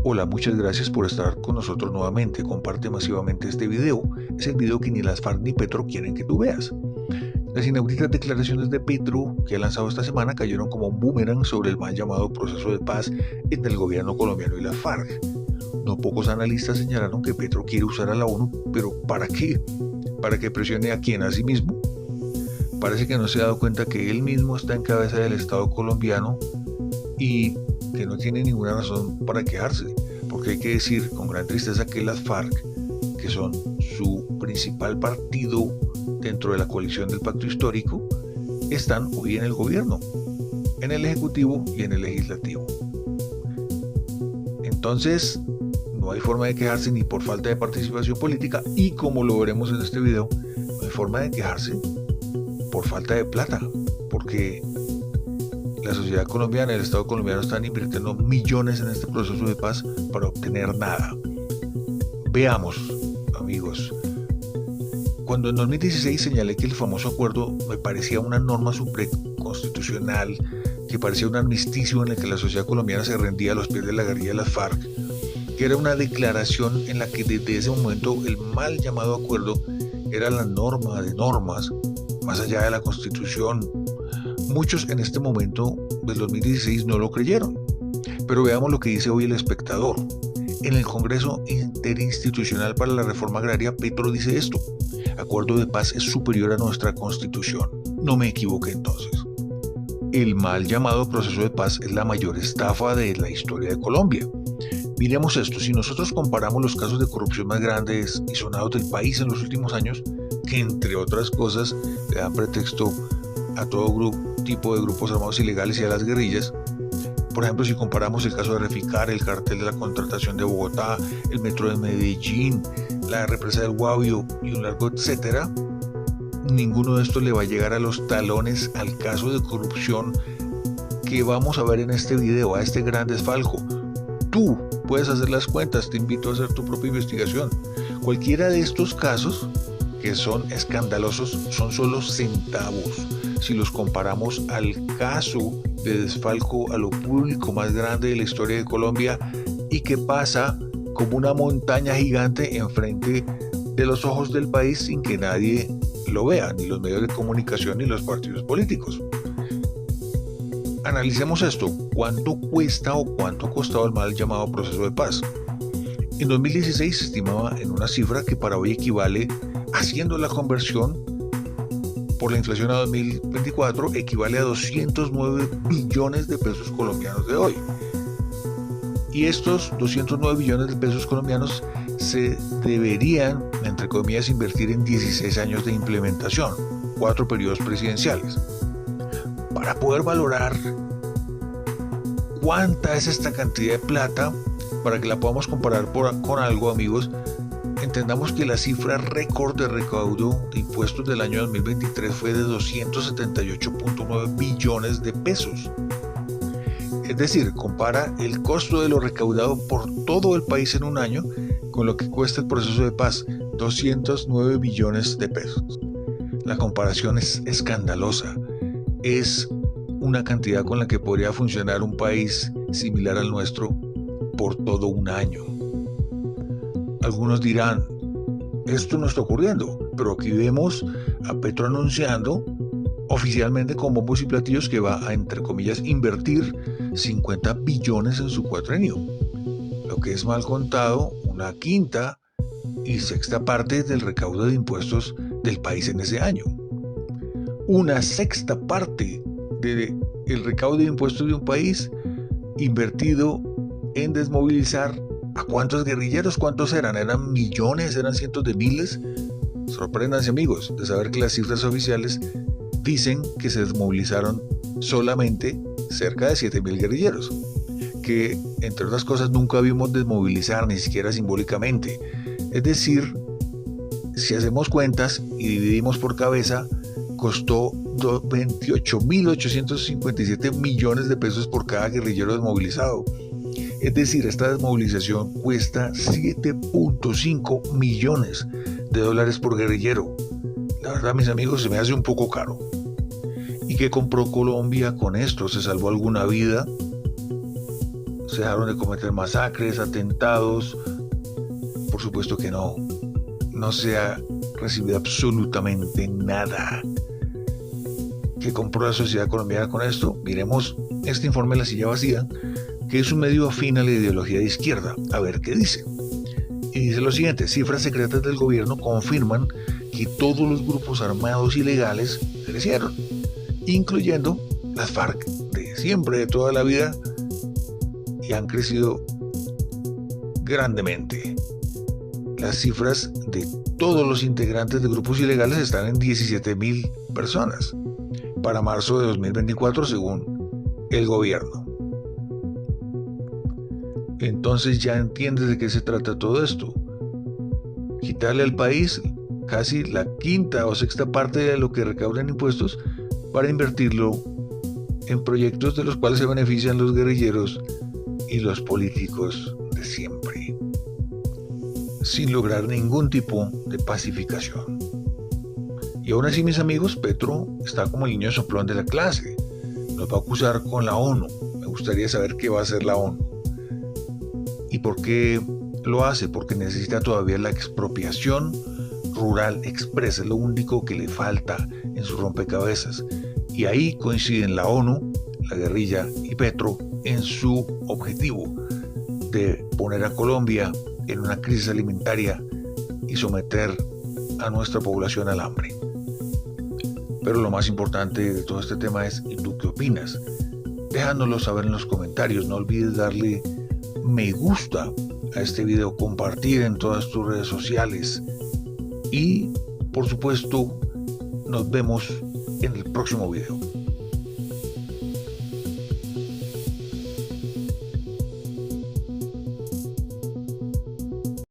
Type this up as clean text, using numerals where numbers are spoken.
Hola, muchas gracias por estar con nosotros nuevamente. Comparte masivamente este video. Es el video que ni las FARC ni Petro quieren que tú veas. Las inauditas declaraciones de Petro que ha lanzado esta semana cayeron como un boomerang sobre el mal llamado proceso de paz entre el gobierno colombiano y las FARC. No pocos analistas señalaron que Petro quiere usar a la ONU, pero ¿para qué? ¿Para que presione a quién? ¿A sí mismo? Parece que no se ha dado cuenta que él mismo está en cabeza del Estado colombiano y que no tiene ninguna razón para quejarse, porque hay que decir con gran tristeza que las FARC, que son su principal partido dentro de la coalición del pacto histórico, están hoy en el gobierno, en el ejecutivo y en el legislativo. Entonces, no hay forma de quejarse ni por falta de participación política y, como lo veremos en este video, no hay forma de quejarse por falta de plata, porque la sociedad colombiana y el Estado colombiano están invirtiendo millones en este proceso de paz para obtener nada. Veamos, amigos. Cuando en 2016 señalé que el famoso acuerdo me parecía una norma supraconstitucional, que parecía un armisticio en el que la sociedad colombiana se rendía a los pies de la guerrilla de las FARC, que era una declaración en la que desde ese momento el mal llamado acuerdo era la norma de normas, más allá de la Constitución. Muchos en este momento del 2016 no lo creyeron, pero veamos lo que dice hoy El Espectador. En el Congreso Interinstitucional para la Reforma Agraria, Petro dice esto: acuerdo de paz es superior a nuestra Constitución. No me equivoqué entonces. El mal llamado proceso de paz es la mayor estafa de la historia de Colombia. Miremos esto: si nosotros comparamos los casos de corrupción más grandes y sonados del país en los últimos años, que entre otras cosas le dan pretexto a todo tipo de grupos armados ilegales y a las guerrillas. Por ejemplo, si comparamos el caso de Reficar, el cartel de la contratación de Bogotá, el metro de Medellín, la represa del Guavio y un largo etcétera, ninguno de estos le va a llegar a los talones al caso de corrupción que vamos a ver en este video, a este gran desfalco. Tú puedes hacer las cuentas, te invito a hacer tu propia investigación. Cualquiera de estos casos, que son escandalosos, son solo centavos si los comparamos al caso de desfalco a lo público más grande de la historia de Colombia y que pasa como una montaña gigante enfrente de los ojos del país sin que nadie lo vea, ni los medios de comunicación ni los partidos políticos. Analicemos esto: ¿cuánto cuesta o cuánto ha costado el mal llamado proceso de paz? En 2016 se estimaba en una cifra que para hoy equivale, haciendo la conversión por la inflación a 2024, equivale a 209 billones de pesos colombianos de hoy. Y estos 209 billones de pesos colombianos se deberían, entre comillas, invertir en 16 años de implementación, 4 periodos presidenciales. Para poder valorar cuánta es esta cantidad de plata, para que la podamos comparar con algo, amigos, entendamos que la cifra récord de recaudo de impuestos del año 2023 fue de 278.9 billones de pesos. Es decir, compara el costo de lo recaudado por todo el país en un año con lo que cuesta el proceso de paz, 209 billones de pesos. La comparación es escandalosa. Es una cantidad con la que podría funcionar un país similar al nuestro por todo un año. Algunos dirán, esto no está ocurriendo, pero aquí vemos a Petro anunciando oficialmente con bombos y platillos que va a, entre comillas, invertir 50 billones en su cuatrenio, lo que es mal contado una quinta y sexta parte del recaudo de impuestos del país en ese año. Una sexta parte del recaudo de impuestos de un país invertido en desmovilizar ¿a cuántos guerrilleros? ¿Cuántos eran? ¿Eran millones? ¿Eran cientos de miles? Sorpréndanse, amigos, de saber que las cifras oficiales dicen que se desmovilizaron solamente cerca de 7.000 guerrilleros, que entre otras cosas nunca vimos desmovilizar, ni siquiera simbólicamente. Es decir, si hacemos cuentas y dividimos por cabeza, costó 28.857 millones de pesos por cada guerrillero desmovilizado. Es decir, esta desmovilización cuesta 7.5 millones de dólares por guerrillero. La verdad, mis amigos, se me hace un poco caro. ¿Y qué compró Colombia con esto? ¿Se salvó alguna vida? se dejaron de cometer masacres, atentados. Por supuesto que no. No se ha recibido absolutamente nada. ¿Qué compró la sociedad colombiana con esto? Miremos este informe de La Silla Vacía, que es un medio afín a la ideología de izquierda. A ver qué dice. Y dice lo siguiente: cifras secretas del gobierno confirman que todos los grupos armados ilegales crecieron, incluyendo las FARC de siempre, de toda la vida, y han crecido grandemente. Las cifras de todos los integrantes de grupos ilegales están en 17.000 personas para marzo de 2024, según el gobierno. Entonces ya entiendes de qué se trata todo esto. Quitarle al país casi la quinta o sexta parte de lo que recauda en impuestos para invertirlo en proyectos de los cuales se benefician los guerrilleros y los políticos de siempre, sin lograr ningún tipo de pacificación. Y aún así, mis amigos, Petro está como el niño soplón de la clase. Nos va a acusar con la ONU. Me gustaría saber qué va a hacer la ONU. ¿Y por qué lo hace? Porque necesita todavía la expropiación rural expresa. Es lo único que le falta en su rompecabezas. Y ahí coinciden la ONU, la guerrilla y Petro en su objetivo de poner a Colombia en una crisis alimentaria y someter a nuestra población al hambre. Pero lo más importante de todo este tema es: ¿y tú qué opinas? Déjanoslo saber en los comentarios. No olvides darle me gusta a este video, compartir en todas tus redes sociales y, por supuesto, nos vemos en el próximo video.